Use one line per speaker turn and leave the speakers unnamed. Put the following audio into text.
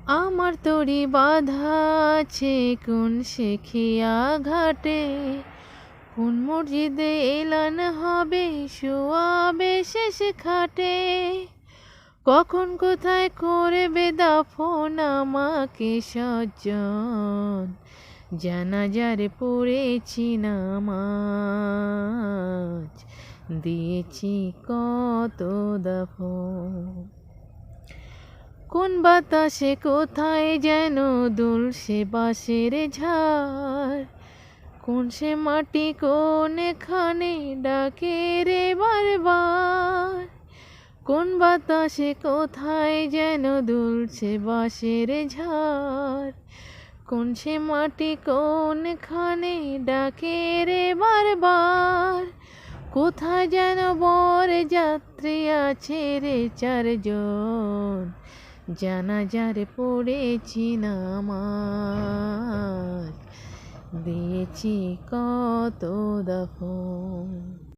আমার তরি বাঁধা আছে কোন শেখিয়া ঘাটে, কোন মসজিদে এলান হবে শোয়াবে শেষ খাটে। কখন কোথায় করবে দাফন আমাকে সজ্জন, জানাজারে পড়েছি নামাজ, দিয়েছি কত দাফন। কোন বাতাসে কোথায় যেন দুলছে বাঁশের ঝাড়, কোন সে মাটি কোনখানে ডাকে রে বারবার। কোন বাতাসে কোথায় যেন দুলছে বাঁশের ঝাড়, কোন সে মাটি কোনখানে ডাকে রে বারবার। কোথায় যেন বর যাত্রী আছে রে চারজন, জানাজারে পড়েছি নামাজ, দিয়েছি কত দাফন।